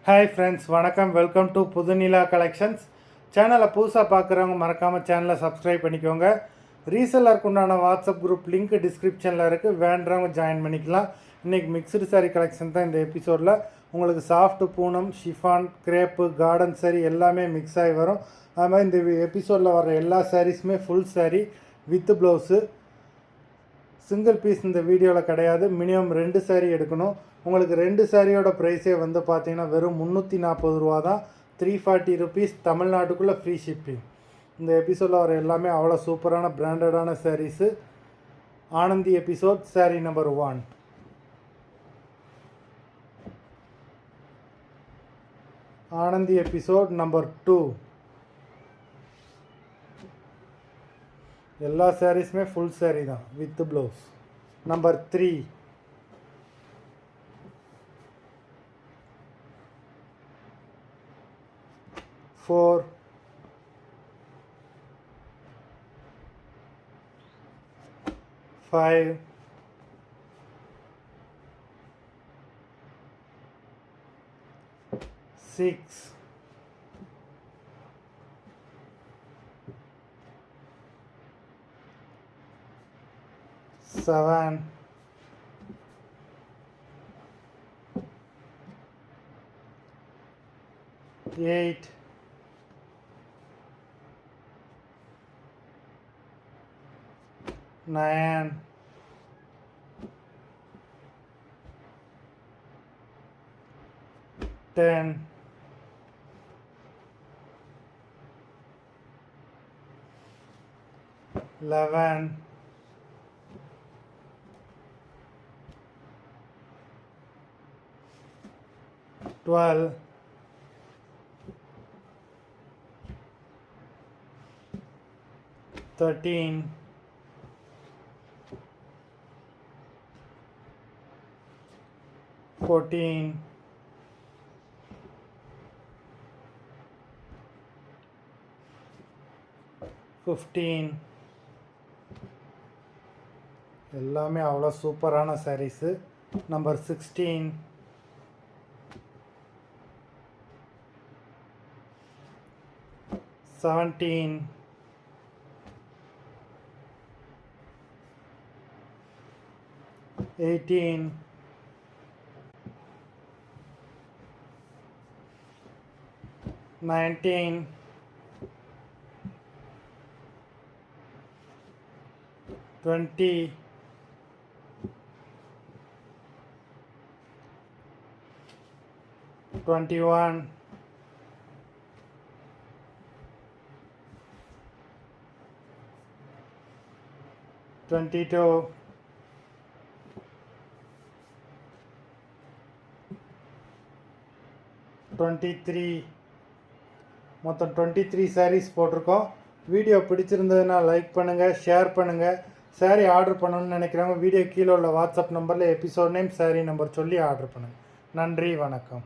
Hi friends, வணக்கம். Welcome to Pudhunila collections. சேனலை புதுசாக பார்க்குறவங்க மறக்காமல் சேனலை சப்ஸ்கிரைப் பண்ணிக்கோங்க. ரீசெல்லருக்கு உண்டான வாட்ஸ்அப் குரூப் லிங்க் டிஸ்கிரிப்ஷனில் இருக்குது, வேண்டுறவங்க ஜாயின் பண்ணிக்கலாம். இன்றைக்கி மிக்சடு சாரீ கலெக்ஷன் தான் இந்த எபிசோடில். உங்களுக்கு soft Poonam, chiffon, crepe, garden sari எல்லாமே மிக்ஸ் ஆகி வரும். அது மாதிரி இந்த எபிசோடில் வர எல்லா சாரீஸுமே full sari with blouse. Single piece இந்த வீடியோவில் கிடையாது. மினிமம் 2 சாரீ எடுக்கணும். உங்களுக்கு 2 சாரியோட ப்ரைஸே வந்து பார்த்தீங்கன்னா வெறும் 340 ரூபா தான். 340 ருபீஸ், தமிழ்நாட்டுக்குள்ளே ஃப்ரீ ஷிப்பிங். இந்த எபிசோடில் வர எல்லாமே அவ்வளோ சூப்பரான பிராண்டடான saris. Anandhi episode sari number 1. Anandhi episode number 2. எல்லா சாரீஸுமே ஃபுல் சாரீ தான் வித் ப்ளவுஸ். நம்பர் 3. Four, 5, 6, 7, 8, 9, 10, 11, 12, 13, 14, 15. எல்லாமே அவ்வளோ சூப்பரான சாரீஸு. நம்பர் 16, 17, 18, 19, 20, 21, 22, 23. மொத்தம் 23 சாரீஸ் போட்டிருக்கோம். வீடியோ பிடிச்சிருந்ததுன்னா லைக் பண்ணுங்கள், ஷேர் பண்ணுங்கள். சாரீ ஆர்டர் பண்ணணும்னு நினைக்கிறவங்க வீடியோ கீழே உள்ள வாட்ஸ்அப் நம்பரில் எபிசோட் நேம், சாரீ நம்பர் சொல்லி ஆர்டர் பண்ணுங்கள். நன்றி, வணக்கம்.